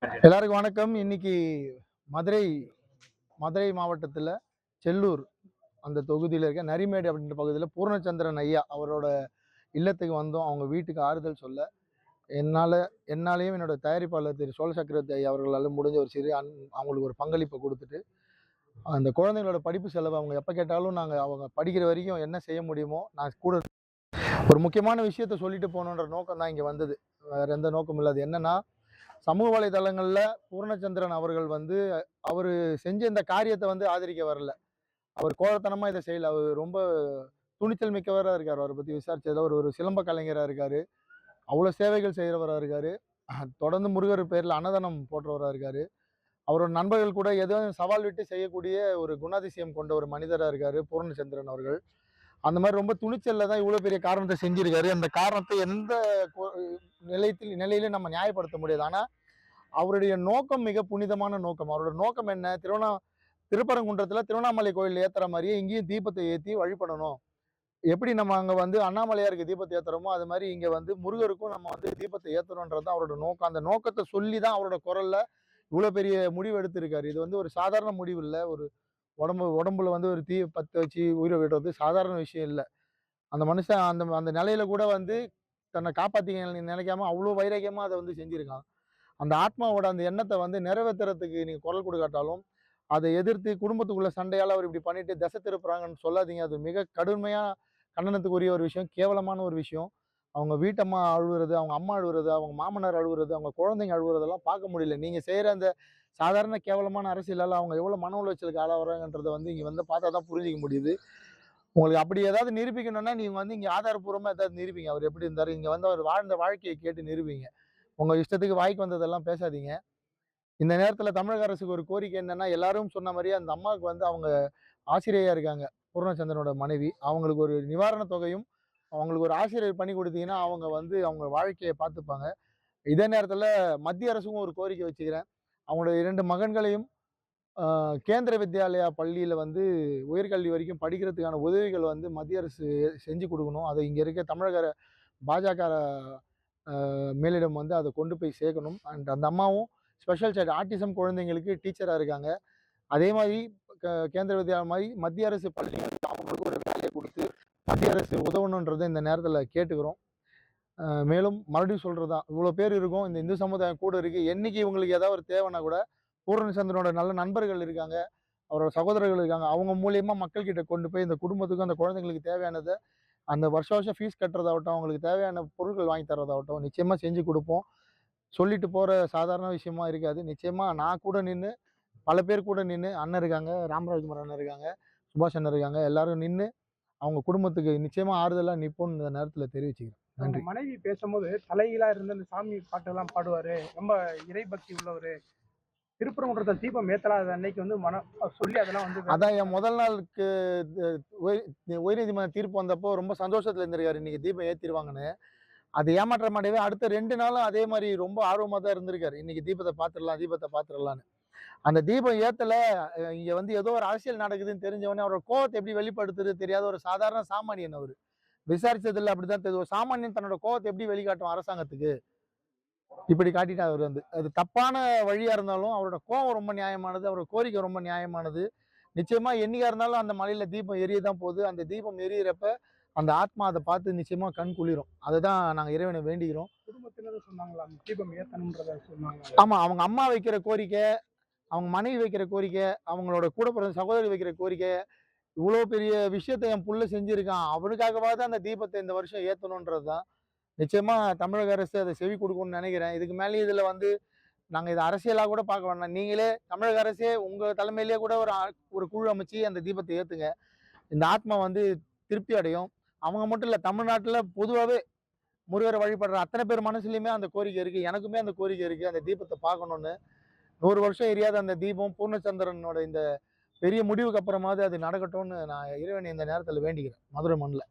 எல்லாருக்கும் வணக்கம். இன்னைக்கு மதுரை மதுரை மாவட்டத்தில் செல்லூர் அந்த தொகுதியில் இருக்க நரிமேடு அப்படின்ற பகுதியில் பூர்ணச்சந்திரன் ஐயா அவரோட இல்லத்துக்கு வந்தோம். அவங்க வீட்டுக்கு ஆறுதல் சொல்ல என்னாலையும் என்னோட தயாரிப்பாளர் திரு சோழ சக்கரவர்த்தி ஐயா அவர்களால் முடிஞ்ச ஒரு சிறு அவங்களுக்கு ஒரு பங்களிப்பை கொடுத்துட்டு அந்த குழந்தைங்களோட படிப்பு செலவு அவங்க எப்போ கேட்டாலும் நாங்கள் அவங்க படிக்கிற வரைக்கும் என்ன செய்ய முடியுமோ நான் கூட ஒரு முக்கியமான விஷயத்த சொல்லிட்டு போகணுன்ற நோக்கம் தான் இங்கே வந்தது. வேறு எந்த நோக்கம் இல்லை. அது என்னன்னா, சமூக வலைதளங்கள்ல பூர்ணச்சந்திரன் அவர்கள் அவரு செஞ்ச இந்த காரியத்தை ஆதரிக்க வரல. அவர் கோழத்தனமா இதை செய்யல. அவர் ரொம்ப துணிச்சல் மிக்கவரா இருக்காரு. அவரை பத்தி விசாரிச்சதுல ஒரு ஒரு சிலம்ப கலைஞரா இருக்காரு. அவ்வளவு சேவைகள் செய்யறவரா இருக்காரு. தொடர்ந்து முருகர் பேர்ல அன்னதானம் போடுறவரா இருக்காரு. அவரோட நண்பர்கள் கூட எதுவும் சவால் விட்டு செய்யக்கூடிய ஒரு குணாதிசயம் கொண்ட ஒரு மனிதரா இருக்காரு பூர்ணச்சந்திரன் அவர்கள். அந்த மாதிரி ரொம்ப துணிச்சல்ல தான் இவ்வளவு பெரிய காரணத்தை செஞ்சிருக்காரு. அந்த காரணத்தை எந்த நிலையில நம்ம நியாயப்படுத்த முடியாது. ஆனா அவருடைய நோக்கம் மிக புனிதமான நோக்கம். அவரோட நோக்கம் என்ன? திருப்பரங்குன்றத்துல திருவண்ணாமலை கோயில் ஏத்துற மாதிரியே இங்கேயும் தீபத்தை ஏத்தி வழிபடணும். எப்படி நம்ம அங்க அண்ணாமலையாருக்கு தீபத்தை ஏத்துறோமோ அது மாதிரி இங்க முருகருக்கும் நம்ம தீபத்தை ஏத்தணும்ன்றது அவரோட நோக்கம். அந்த நோக்கத்தை சொல்லி தான் அவரோட குரல்ல இவ்வளவு பெரிய முடிவு எடுத்திருக்காரு. இது ஒரு சாதாரண முடிவு இல்லை. ஒரு உடம்புல ஒரு தீ பத்த வச்சு உயிரை விடுறது சாதாரண விஷயம் இல்லை. அந்த மனுஷன் அந்த அந்த நிலையில கூட தன்னை காப்பாத்திக்க நினைக்காம அவ்வளவு வைராக்கியமா அதை செஞ்சிருக்கான். அந்த ஆத்மாவோட அந்த எண்ணத்தை நிறைவேற்றுறதுக்கு நீங்க குரல் கொடுக்காட்டாலும் அதை எதிர்த்து குடும்பத்துக்குள்ள சண்டையால அவர் இப்படி பண்ணிட்டு திசை திருப்புறாங்கன்னு சொல்லாதீங்க. அது மிக கடுமையா கண்டனத்துக்குரிய ஒரு விஷயம், கேவலமான ஒரு விஷயம். அவங்க வீட்டம்மா அழுவுறது, அவங்க அம்மா அழுவுறது, அவங்க மாமனார் அழுவுறது, அவங்க குழந்தைங்க அழுவுறதெல்லாம் பார்க்க முடியல. நீங்க செய்யற அந்த சாதாரண கேவலமான அரசியலால அவங்க எவ்வளவு மன உளைச்சலுக்கு ஆளாகிறாங்கன்றதை இங்க பார்த்தா தான் புரிஞ்சிக்க முடியுது. உங்களுக்கு அப்படி ஏதாவது நிரூபிக்கணும்னா நீங்க இங்க ஆதாரப்பூர்வமா ஏதாவது நிரூபிங்க. அவர் எப்படி இருந்தாரு, இங்க அவர் வாழ்ந்த வாழ்க்கையை கேட்டு நிரூபிங்க. உங்க இஷ்டத்துக்கு வாய்க்கு வந்ததெல்லாம் பேசாதீங்க. இந்த நேரத்துல தமிழக அரசுக்கு ஒரு கோரிக்கை என்னன்னா, எல்லாரும் சொன்ன மாதிரியே அந்த அம்மாவுக்கு அவங்க ஆசிரியையா இருக்காங்க. பூர்ணச்சந்திரனோட மனைவி. அவங்களுக்கு ஒரு நிவாரண தொகையும், அவங்களுக்கு ஒரு ஆசிரியர் பண்ணி கொடுத்தீங்கன்னா, அவங்க அவங்க வாழ்க்கையை பார்த்துப்பாங்க. இதே நேரத்துல மத்திய அரசுக்கும் ஒரு கோரிக்கை வச்சுக்கிறேன். அவங்களோட 2 மகன்களையும் கேந்திர வித்யாலயா பள்ளியில உயர்கல்வி வரைக்கும் படிக்கிறதுக்கான உதவிகள் மத்திய அரசு செஞ்சு கொடுக்கணும். அதை இங்க இருக்க தமிழக பாஜக மேலிடம் அதை கொண்டு போய் சேர்க்கணும். அண்ட் அந்த அம்மாவும் ஸ்பெஷல் சைல்டு ஆட்டிசம் குழந்தைங்களுக்கு டீச்சரா இருக்காங்க. அதே மாதிரி கேந்திர வித்யாலயா மாதிரி மத்திய அரசு பள்ளிகளுக்கு அவங்களுக்கு ஒரு வேலையை கொடுத்து மத்திய அரசு உதவணுன்றதை இந்த நேரத்தில் கேட்டுக்கிறோம். மேலும் மறுபடியும் சொல்றதுதான், இவ்வளோ பேர் இருக்கும், இந்த இந்து சமுதாயம் கூட இருக்கு. என்னைக்கு இவங்களுக்கு ஏதாவது ஒரு தேவைன்னா கூட பூர்ணச்சந்திரனோட நல்ல நண்பர்கள் இருக்காங்க, அவரோட சகோதரர்கள் இருக்காங்க. அவங்க மூலியமா மக்கள் கிட்ட கொண்டு போய் இந்த குடும்பத்துக்கும் அந்த குழந்தைங்களுக்கு தேவையானதை அந்த வருஷம் ஃபீஸ் கட்டுறதாகட்டும், அவங்களுக்கு தேவையான பொருட்கள் வாங்கி தரதாகட்டும் நிச்சயமா செஞ்சு கொடுப்போம். சொல்லிட்டு போற சாதாரண விஷயமா இருக்காது. நிச்சயமா நான் கூட நின்று, பல பேர் கூட நின்று, அண்ணன் இருக்காங்க, ராமராஜ்குமார் அண்ணன் இருக்காங்க, சுபாஷ் அண்ணன் இருக்காங்க, எல்லாரும் நின்று அவங்க குடும்பத்துக்கு நிச்சயமா ஆறுதலா நிற்போம்னு இந்த நேரத்துல தெரிவிச்சுக்கிறேன். நன்றி. மனைவி பேசும்போது தலைகீழா இருந்து அந்த சாமி பாட்டெல்லாம் பாடுவாரு, ரொம்ப இறைபக்தி உள்ளவரு. திருப்பரங்குன்றத்தில் தீபம் ஏத்தலாத அன்னைக்கு சொல்லி அதெல்லாம் அதான் என் முதல் நாளுக்கு உயர்நீதிமன்ற தீர்ப்பு வந்தப்போ ரொம்ப சந்தோஷத்துல இருந்திருக்காரு, இன்னைக்கு தீபம் ஏத்திருவாங்கன்னு. அது ஏமாற்ற மாட்டேவே அடுத்த 2 நாளும் அதே மாதிரி ரொம்ப ஆர்வமா தான் இருந்திருக்காரு. இன்னைக்கு தீபத்தை பார்த்துடலான்னு. அந்த தீபம் ஏத்தல, இங்க ஏதோ ஒரு அரசியல் நடக்குதுன்னு தெரிஞ்சவொடனே அவரோட கோவத்தை எப்படி வெளிப்படுத்துறது தெரியாத ஒரு சாதாரண சாமானியன் அவரு. விசாரிச்சதில்ல அப்படிதான் தெரியும். ஒரு சாமானியன் தன்னோட கோவத்தை எப்படி வெளிக்காட்டும் அரசாங்கத்துக்கு? இப்படி காட்டிட்டார் அவர். அது தப்பான வழியா இருந்தாலும் அவரோட கோவம் ரொம்ப நியாயமானது, அவரோட கோரிக்கை ரொம்ப நியாயமானது. நிச்சயமா என்னைக்கா இருந்தாலும் அந்த மலையில தீபம் எரியதான் போகுது. அந்த தீபம் எரியறப்ப அந்த ஆத்மா அதை பார்த்து நிச்சயமா கண் குளிரும். அதுதான் நாங்க இறைவனை வேண்டிக்கிறோம். குடும்பத்தினரும் சொன்னாங்களா தீபம் ஏத்தணும்ன்றத சொன்னாங்க? ஆமா, அவங்க அம்மா வைக்கிற கோரிக்கை, அவங்க மனைவி வைக்கிற கோரிக்கை, அவங்களோட கூட பிறந்த சகோதரி வைக்கிற கோரிக்கை, இவ்வளோ பெரிய விஷயத்த என் புள்ள செஞ்சிருக்கான், அவனுக்காகவாவது அந்த தீபத்தை இந்த வருஷம் ஏத்தணும்ன்றதுதான். நிச்சயமா தமிழக அரசு அதை செவி கொடுக்கும்னு நினைக்கிறேன். இதுக்கு மேலே இதுல நாங்க இதை அரசியலா கூட பார்க்க வேண்டாம். நீங்களே தமிழக அரசே உங்க தலைமையிலேயே கூட ஒரு குழு அமைச்சு அந்த தீபத்தை ஏத்துங்க. இந்த ஆத்மா திருப்தி அடையும். அவங்க மட்டும் இல்ல, தமிழ்நாட்டுல பொதுவாகவே முருகரை வழிபடுற அத்தனை பேர் மனசுலயுமே அந்த கோரிக்கை இருக்கு. எனக்குமே அந்த கோரிக்கை இருக்கு, அந்த தீபத்தை பார்க்கணும்னு. 100 வருஷம் எரியாத அந்த தீபம் பூர்ணச்சந்திரனோட இந்த பெரிய முடிவுக்கு அப்புறமாவது அது நடக்கட்டும்னு நான் இறைவனை இந்த நேரத்தில் வேண்டிக்கிறேன், மதுரை மண்ணில்.